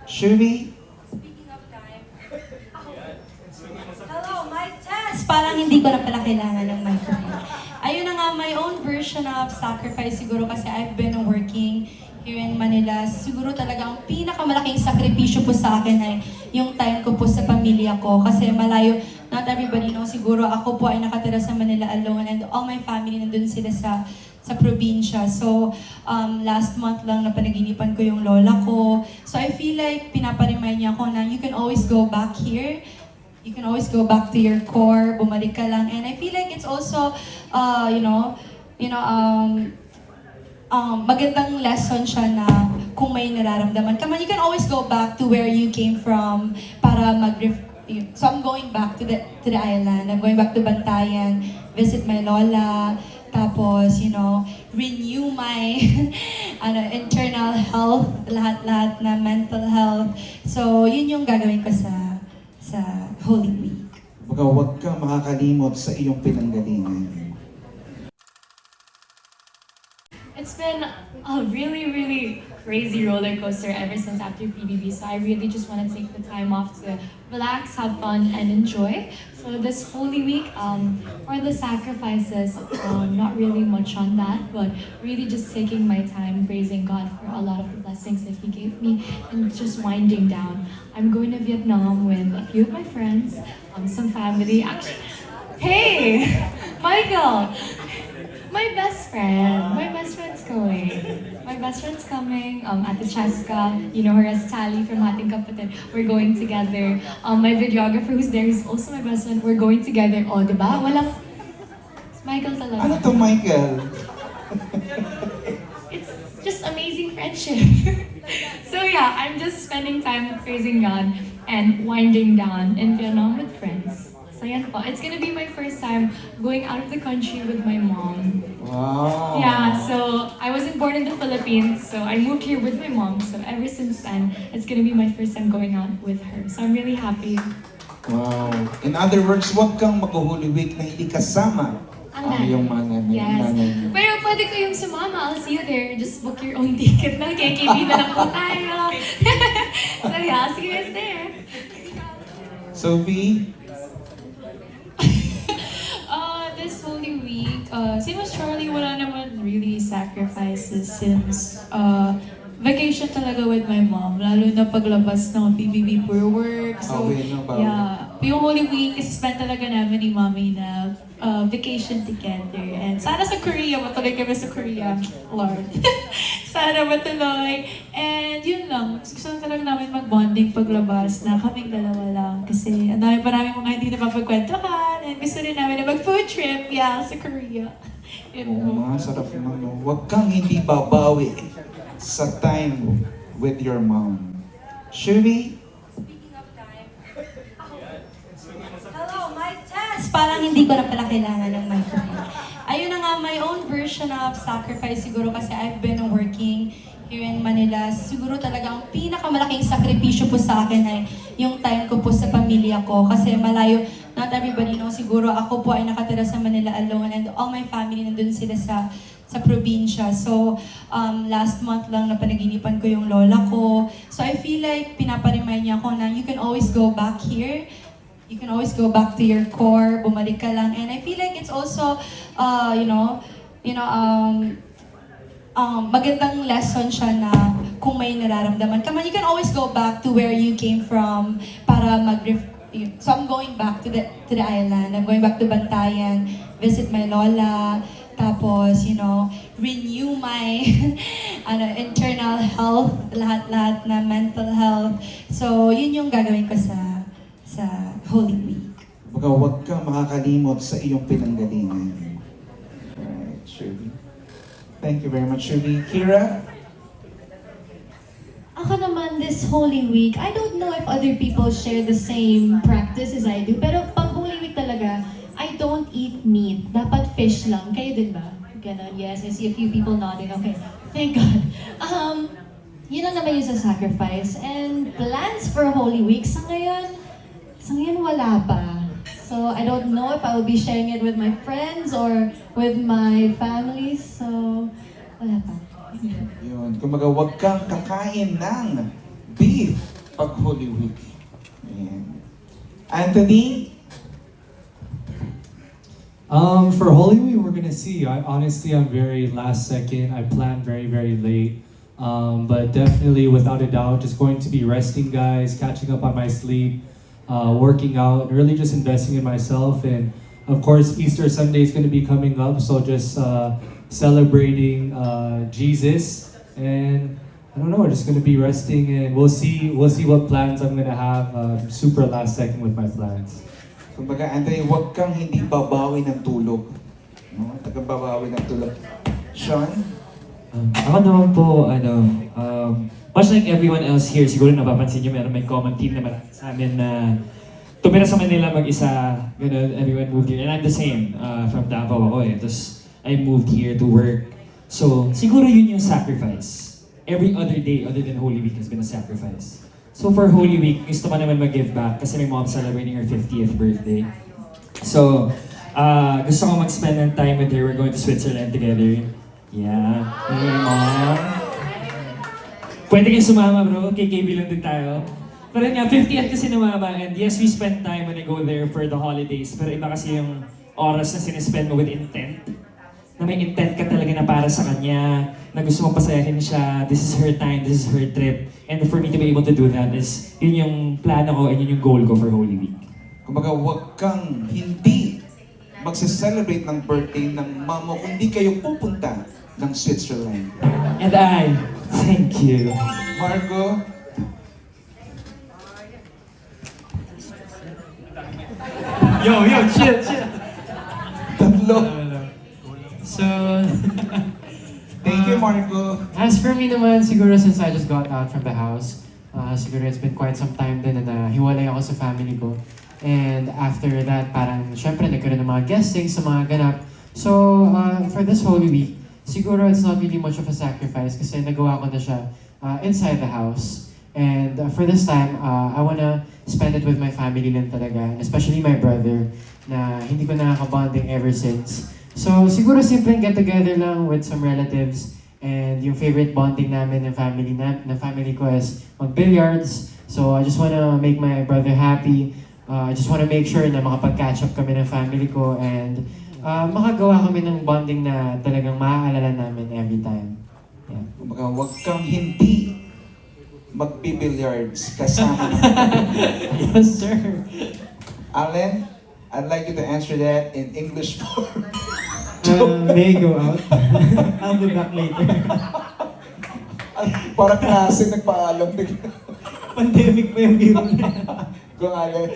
Shuri? Speaking of time, hello, mic test! Parang hindi ko na pala kailangan ng microphone. Ayun na nga, my own version of sacrifice siguro kasi I've been working here in Manila. Siguro talaga ang pinakamalaking sakripisyo po sa akin ay yung time ko po sa pamilya ko. Kasi malayo, not everybody knows, siguro ako po ay nakatira sa Manila alone and all my family nandun sila sa probinsya. So, last month lang na panaginipan ko yung lola ko. So, I feel like pinaparemind niya ako na you can always go back here. You can always go back to your core, bumalik ka lang. And I feel like it's also, magandang lesson siya na kung may nararamdaman ka man, you can always go back to where you came from para So I'm going back to the island. I'm going back to Bantayan, visit my lola, tapos, renew my internal health, lahat-lahat na mental health. So, yun yung gagawin ko sa Holy Week. Baka huwag kang makakalimot sa iyong pinanggalingan. It's been a really, really crazy roller coaster ever since after PBB. So I really just want to take the time off to relax, have fun, and enjoy. So this Holy Week, for the sacrifices, not really much on that, but really just taking my time, praising God for a lot of the blessings that He gave me, and just winding down. I'm going to Vietnam with a few of my friends, some family. Actually, hey, Michael! My best friend's going. My best friend's coming, Ate Cheska, you know her as Tally from Ating Kapatid. We're going together. My videographer who's there is also my best friend. We're going together. Oh, diba? Walang... Michael talaga. Ano to, Michael? It's just amazing friendship. So yeah, I'm just spending time praising God and winding down in Vietnam with friends. So yan po. It's gonna be my first time going out of the country with my mom. Wow. Yeah, so I wasn't born in the Philippines, so I moved here with my mom. So ever since then, it's gonna be my first time going out with her. So I'm really happy. Wow. In other words, huwag kang mag-Holy Week na hindi kasama ang iyong mga Yes. nanay mo. Pero pwede ko yung sumama. I'll see you there. Just book your own ticket na. KKB na lang po tayo. So yeah, I'll see you guys there. Sophie? This Holy Week, same as Charlie, wala naman really sacrifices since vacation talaga with my mom, lalo na paglabas ng PBB for work. So, yeah, yung Holy Week is spent talaga namin ni Mommy na vacation together. And sana sa Korea, matuloy kami sa Korea, Lord. Sana matuloy. And yun lang, gusto na talaga namin mag-bonding paglabas na kaming dalawa lang. Kasi ang dami pa namin mga hindi napapagkwentuhan. And gusto rin namin na mag-food trip, yeah, sa Korea. Yun po. Oo, sarap naman. No? Huwag kang hindi babawi sa time with your mom. Shuri? Speaking of time, hello, mic test! Parang hindi ko na pala kailangan ng microphone. Ayun na nga, my own version of sacrifice siguro kasi I've been working here in Manila. Siguro talaga ang pinakamalaking sakripisyo po sa akin ay yung time ko po sa pamilya ko. Kasi malayo, not everybody knows, siguro ako po ay nakatira sa Manila alone and all my family nandun sila sa probinsya. So, last month lang na panaginipan ko yung lola ko. So, I feel like pinaparemind niya ako na you can always go back here. You can always go back to your core, bumalik ka lang. And I feel like it's also, magandang lesson siya na kung may nararamdaman ka man, you can always go back to where you came from para So I'm going back to the island. I'm going back to Bantayan, visit my lola, tapos, renew my internal health, lahat-lahat na mental health. So, yun yung gagawin ko sa Holy Week. Baka huwag kang makakalimot sa iyong pinanggalingan. Alright, Shuri. Thank you very much, Shuri. Kira? Ako naman this Holy Week, I don't know if other people share the same practice as I do, pero pag Holy Week talaga, I don't eat meat. Dapat fish lang. Kayo din ba? Ganon, yes. I see a few people nodding. Okay, thank God. Yun lang naman yung sa sacrifice. And plans for Holy Week, sa ngayon wala pa. So I don't know if I will be sharing it with my friends or with my family. So, wala pa. Yun. Kumbaga, huwag kang kakain ng beef pag Holy Week? Ayan. Anthony? For Holy Week, we're gonna see. I'm very last second. I planned very, very late. But definitely, without a doubt, just going to be resting, guys, catching up on my sleep, working out, really just investing in myself. And of course, Easter Sunday is gonna be coming up, so just celebrating Jesus. And I don't know, just gonna be resting, and we'll see what plans I'm gonna have. Super last second with my plans. Kumbaga, Anthony, huwag kang hindi babawi ng tulog. No? Tagababawi ng tulog. Sean? Ako naman po, much like everyone else here, siguro napapansin nyo, may common theme naman sa amin na tumira sa Manila mag-isa, ganun, everyone moved here. And I'm the same, from Davao ako eh. Tapos, I moved here to work. So, siguro yun yung sacrifice. Every other day other than Holy Week has been a sacrifice. So for Holy Week, gusto ko naman mag-give back kasi my mom's celebrating her 50th birthday. So, gusto ko mag-spend ng time with her. We're going to Switzerland together. Yeah. Hey, Mom. Pwede kayo sumama, bro. KKB lang din tayo. Pero nga, 50th kasi na mama. And yes, we spend time when I go there for the holidays. Pero iba kasi yung oras na sinespend mo with intent. Na may intent ka talaga na para sa kanya, na gusto mong pasayahin siya, this is her time, this is her trip. And for me to be able to do that is, yun yung plano ko and yun yung goal ko for Holy Week. Kumbaga, huwag kang hindi magse-celebrate ng birthday ng mama kung hindi kayo pupunta ng Switzerland. And I, thank you. Marco? Yo, chill. Tatlo. So, Thank you, Marco. as for me naman, siguro since I just got out from the house, siguro it's been quite some time din na hiwalay ako sa family ko. And after that, parang syempre nagkaroon ng mga guestings sa mga ganap. So, for this Holy Week, siguro it's not really much of a sacrifice kasi nagawa ko na siya inside the house. And for this time, I wanna spend it with my family lang talaga, and especially my brother, na hindi ko nakaka-bonding ever since. So, siguro simpleng get-together lang with some relatives, and yung favorite bonding namin ng family ko is mag-billiards. So, I just wanna make my brother happy. I just wanna make sure na makapag-catch up kami ng family ko, and makagawa kami ng bonding na talagang maaalala namin every time. Yeah. Kumbaga, huwag kang hindi magbibilliards kasama ng Yes, sir. Allen, I'd like you to answer that in English form. May I go out? I'll be back later. Para klase nagpaalam. Pandemic pa yung biro na. Kung Allen.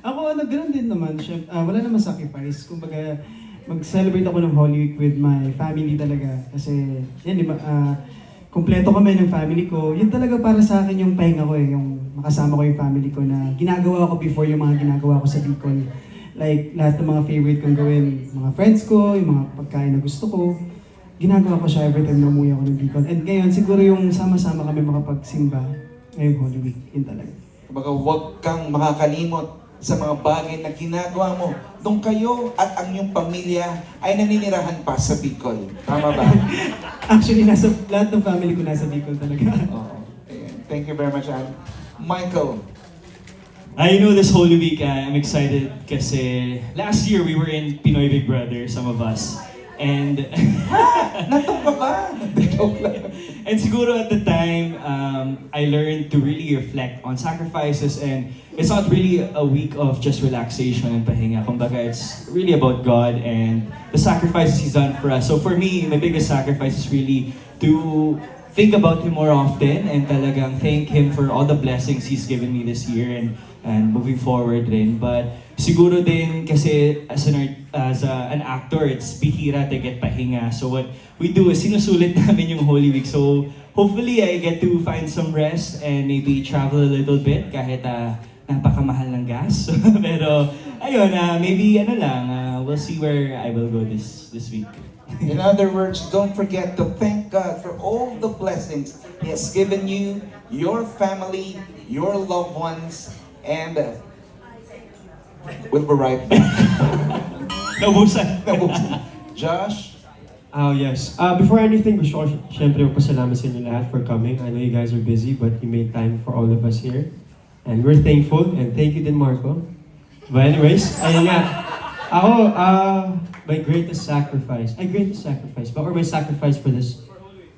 Ako, ganoon din naman. Wala naman sacrifice. Kumbaga, mag-celebrate ako ng Holy Week with my family talaga. Kasi, yan, diba, kumpleto kami ng family ko. Yun talaga para sa akin yung pahinga ko eh. Yung makasama ko yung family ko na ginagawa ko before yung mga ginagawa ko sa Bicol. Like, lahat ng mga favorite kong gawin, mga friends ko, yung mga pagkain na gusto ko, ginagawa ko siya every time na umuwi ako ng Bicol. And ngayon, siguro yung sama-sama kami makapagsimba ngayong Holy Week, yun talaga. Kumbaga, huwag kang makakalimot sa mga bagay na ginagawa mo nung kayo at ang iyong pamilya ay naninirahan pa sa Bicol. Tama ba? Actually, lahat ng family ko nasa Bicol talaga. Oo. Ayan. Thank you very much, Al. Michael. I know this Holy Week, I'm excited kasi last year we were in Pinoy Big Brother, some of us. And Natok ka ba? Joke lang. and siguro at the time, I learned to really reflect on sacrifices, and it's not really a week of just relaxation and pahinga. Kumbaga, it's really about God and the sacrifices He's done for us. So for me, my biggest sacrifice is really to think about Him more often and talagang thank Him for all the blessings He's given me this year and moving forward rin. But siguro din kasi as an actor, it's bihira to get pahinga. So what we do is sinusulit namin yung Holy Week. So hopefully I get to find some rest and maybe travel a little bit kahit napakamahal ng gas. Pero ayun, maybe we'll see where I will go this week. In other words, don't forget to thank God for all the blessings He has given you, your family, your loved ones, and we'll be right back. Naubusan. Josh? Oh, yes. Before anything, gusto ko syempre magpasalamat sa inyo lahat for coming. I know you guys are busy, but you made time for all of us here. And we're thankful, and thank you din, Marco. But anyways, ayun nga. Ako, my greatest sacrifice ba? Or my sacrifice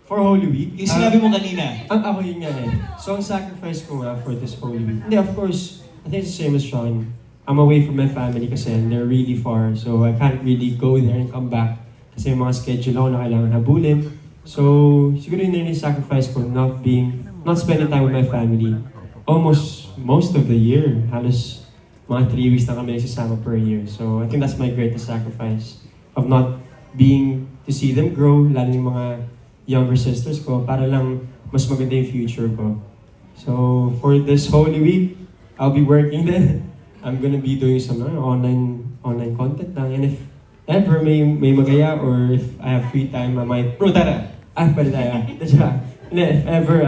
for Holy Week. Yung sinabi mo kanina. Ako yun nga eh. So, ang sacrifice ko nga for this Holy Week. Hindi, of course, I think it's the same as Sean. I'm away from my family kasi they're really far. So, I can't really go there and come back. Kasi may mga schedule ako na kailangan habulin. So, siguro yun yung sacrifice ko, not spending time with my family. Almost most of the year. Halos mga 3 weeks na kami nagsasama per year. So, I think that's my greatest sacrifice of not being to see them grow, lalo yung mga younger sisters ko, para lang mas maganda yung future ko. So, for this Holy Week, I'll be working then. I'm gonna be doing some online content lang. And if ever may magaya or if I have free time, I might... Bro, tara. Pwede tayo. If ever,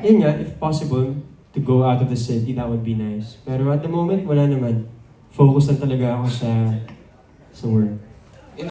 yun nga, if possible, to go out of the city, that would be nice. Pero at the moment, wala naman. Focus lang talaga ako sa work.